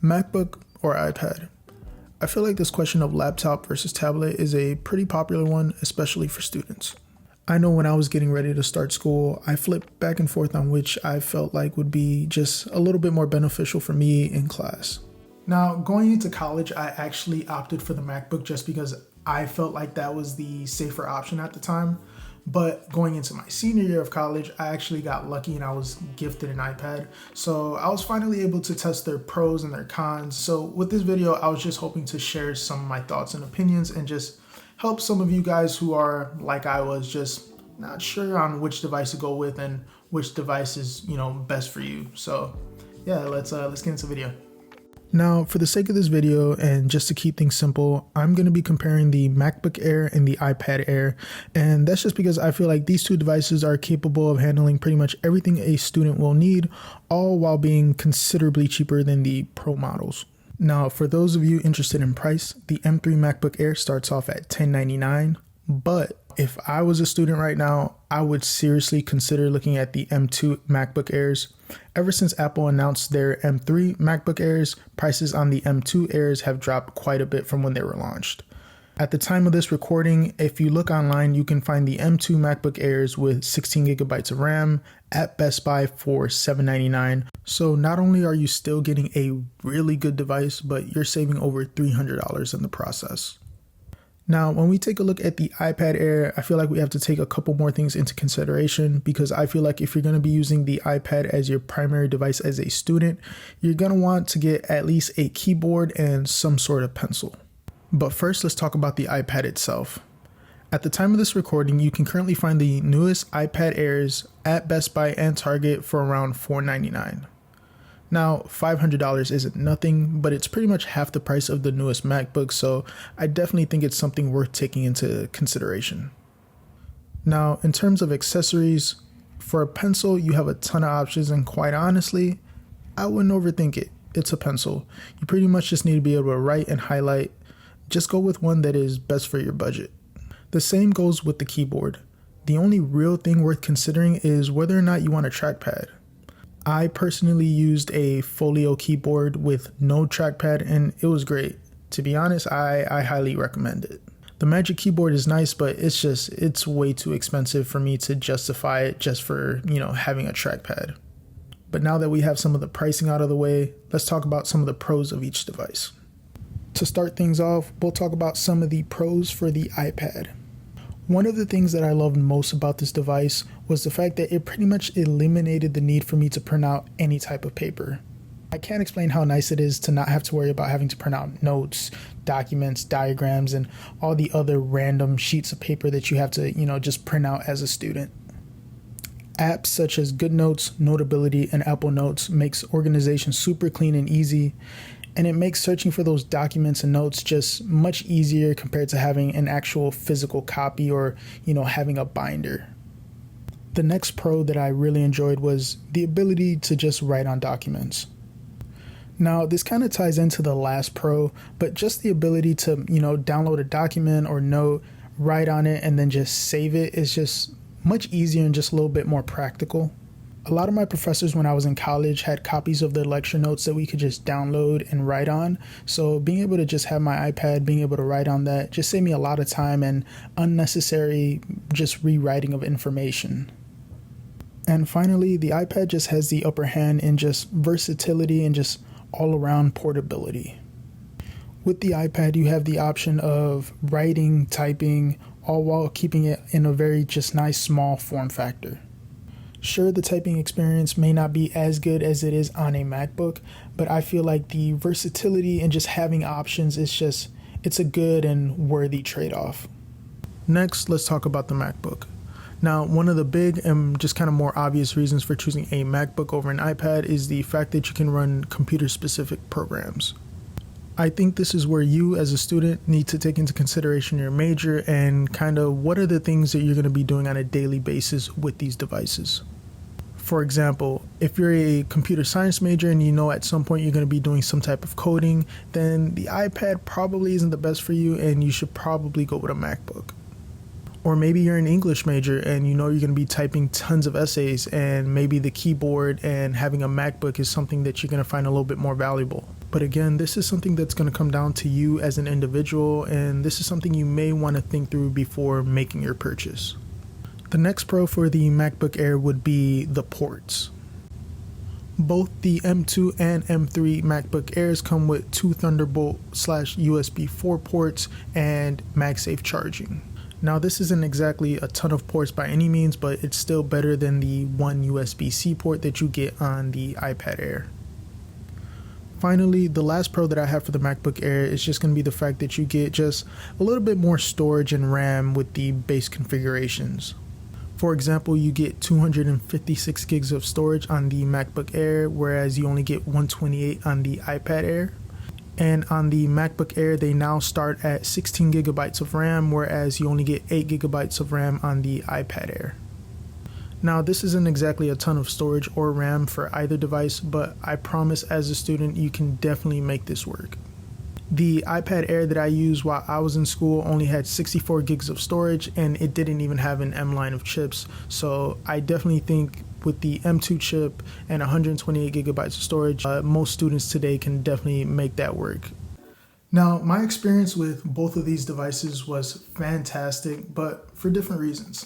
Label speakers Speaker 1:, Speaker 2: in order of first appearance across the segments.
Speaker 1: MacBook or iPad? I feel like this question of laptop versus tablet is a pretty popular one, especially for students. I know when I was getting ready to start school, I flipped back and forth on which I felt like would be just a little bit more beneficial for me in class. Now, going into college, I actually opted for the MacBook just because I felt like that was the safer option at the time. But going into my senior year of college, I actually got lucky and I was gifted an iPad. So I was finally able to test their pros and their cons. So with this video, I was just hoping to share some of my thoughts and opinions and just help some of you guys who are, like I was, just not sure on which device to go with and which device is, best for you. So yeah, let's get into the video. Now, for the sake of this video and just to keep things simple, I'm going to be comparing the MacBook Air and the iPad Air, and that's just because I feel like these two devices are capable of handling pretty much everything a student will need, all while being considerably cheaper than the Pro models. Now, for those of you interested in price, the M3 MacBook Air starts off at $1099, but if I was a student right now, I would seriously consider looking at the M2 MacBook Airs. Ever since Apple announced their M3 MacBook Airs, prices on the M2 Airs have dropped quite a bit from when they were launched. At the time of this recording, if you look online, you can find the M2 MacBook Airs with 16 gigabytes of RAM at Best Buy for $799. So not only are you still getting a really good device, but you're saving over $300 in the process. Now, when we take a look at the iPad Air, I feel like we have to take a couple more things into consideration because I feel like if you're going to be using the iPad as your primary device as a student, you're going to want to get at least a keyboard and some sort of pencil. But first, let's talk about the iPad itself. At the time of this recording, you can currently find the newest iPad Airs at Best Buy and Target for around $499. Now, $500 isn't nothing, but it's pretty much half the price of the newest MacBook, so I definitely think it's something worth taking into consideration. Now, in terms of accessories, for a pencil, you have a ton of options, and quite honestly, I wouldn't overthink it. It's a pencil. You pretty much just need to be able to write and highlight. Just go with one that is best for your budget. The same goes with the keyboard. The only real thing worth considering is whether or not you want a trackpad. I personally used a Folio keyboard with no trackpad and it was great. To be honest, I highly recommend it. The Magic Keyboard is nice, but it's way too expensive for me to justify it just for, having a trackpad. But now that we have some of the pricing out of the way, let's talk about some of the pros of each device. To start things off, we'll talk about some of the pros for the iPad. One of the things that I loved most about this device was the fact that it pretty much eliminated the need for me to print out any type of paper. I can't explain how nice it is to not have to worry about having to print out notes, documents, diagrams, and all the other random sheets of paper that you have to, just print out as a student. Apps such as GoodNotes, Notability, and Apple Notes makes organization super clean and easy, and it makes searching for those documents and notes just much easier compared to having an actual physical copy or, having a binder. The next pro that I really enjoyed was the ability to just write on documents. Now, this kind of ties into the last pro, but just the ability to, download a document or note, write on it, and then just save it is just much easier and just a little bit more practical. A lot of my professors when I was in college had copies of their lecture notes that we could just download and write on. So being able to just have my iPad, being able to write on that just saved me a lot of time and unnecessary just rewriting of information. And finally, the iPad just has the upper hand in just versatility and just all-around portability. With the iPad, you have the option of writing, typing, all while keeping it in a very just nice small form factor. Sure, the typing experience may not be as good as it is on a MacBook, but I feel like the versatility and just having options it's a good and worthy trade-off. Next, let's talk about the MacBook. Now, one of the big and just kind of more obvious reasons for choosing a MacBook over an iPad is the fact that you can run computer-specific programs. I think this is where you as a student need to take into consideration your major and kind of what are the things that you're going to be doing on a daily basis with these devices. For example, if you're a computer science major and at some point you're going to be doing some type of coding, then the iPad probably isn't the best for you and you should probably go with a MacBook. Or maybe you're an English major and you're going to be typing tons of essays and maybe the keyboard and having a MacBook is something that you're going to find a little bit more valuable. But again, this is something that's going to come down to you as an individual, and this is something you may want to think through before making your purchase. The next pro for the MacBook Air would be the ports. Both the M2 and M3 MacBook Airs come with two Thunderbolt/USB 4 ports and MagSafe charging. Now, this isn't exactly a ton of ports by any means, but it's still better than the one USB-C port that you get on the iPad Air. Finally, the last pro that I have for the MacBook Air is just going to be the fact that you get just a little bit more storage and RAM with the base configurations. For example, you get 256 gigs of storage on the MacBook Air, whereas you only get 128 on the iPad Air. And on the MacBook Air, they now start at 16 gigabytes of RAM, whereas you only get 8 gigabytes of RAM on the iPad Air. Now, this isn't exactly a ton of storage or RAM for either device, but I promise as a student, you can definitely make this work. The iPad Air that I used while I was in school only had 64 gigs of storage, and it didn't even have an M line of chips. So I definitely think with the M2 chip and 128 gigabytes of storage, most students today can definitely make that work. Now, my experience with both of these devices was fantastic, but for different reasons.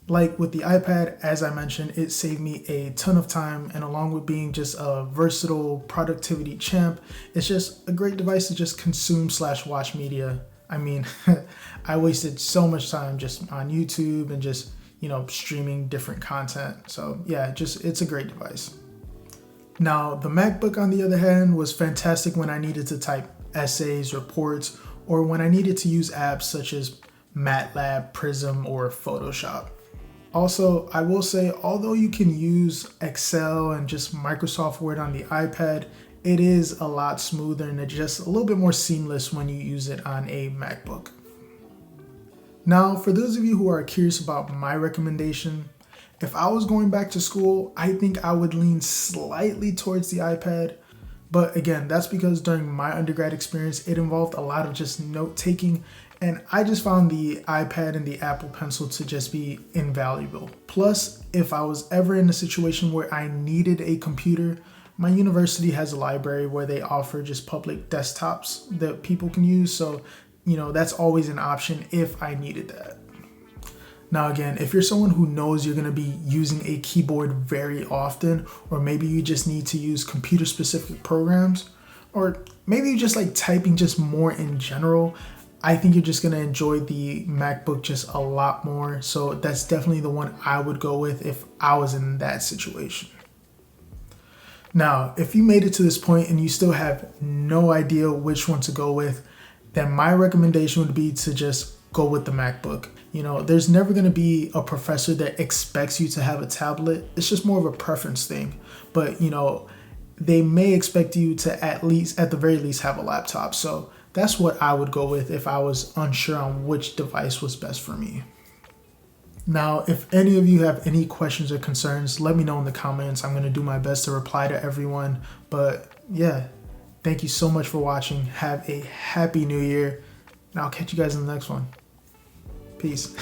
Speaker 1: Like with the iPad, as I mentioned, it saved me a ton of time, and along with being just a versatile productivity champ, it's just a great device to just consume/watch media. I mean, I wasted so much time just on YouTube and just, streaming different content. So yeah, it's a great device. Now, the MacBook, on the other hand, was fantastic when I needed to type essays, reports, or when I needed to use apps such as MATLAB, Prism, or Photoshop. Also, I will say, although you can use Excel and just Microsoft Word on the iPad, it is a lot smoother and it's just a little bit more seamless when you use it on a MacBook. Now, for those of you who are curious about my recommendation, if I was going back to school, I think I would lean slightly towards the iPad. But again, that's because during my undergrad experience, it involved a lot of just note-taking, and I just found the iPad and the Apple Pencil to just be invaluable. Plus, if I was ever in a situation where I needed a computer, my university has a library where they offer just public desktops that people can use. So, that's always an option if I needed that. Now again, if you're someone who knows you're going to be using a keyboard very often, or maybe you just need to use computer specific programs, or maybe you just like typing just more in general, I think you're just going to enjoy the MacBook just a lot more. So that's definitely the one I would go with if I was in that situation. Now, if you made it to this point and you still have no idea which one to go with, then my recommendation would be to just go with the MacBook. There's never going to be a professor that expects you to have a tablet. It's just more of a preference thing. But, they may expect you to at the very least have a laptop. So that's what I would go with if I was unsure on which device was best for me. Now, if any of you have any questions or concerns, let me know in the comments. I'm going to do my best to reply to everyone. But yeah, thank you so much for watching. Have a happy new year, and I'll catch you guys in the next one. Peace.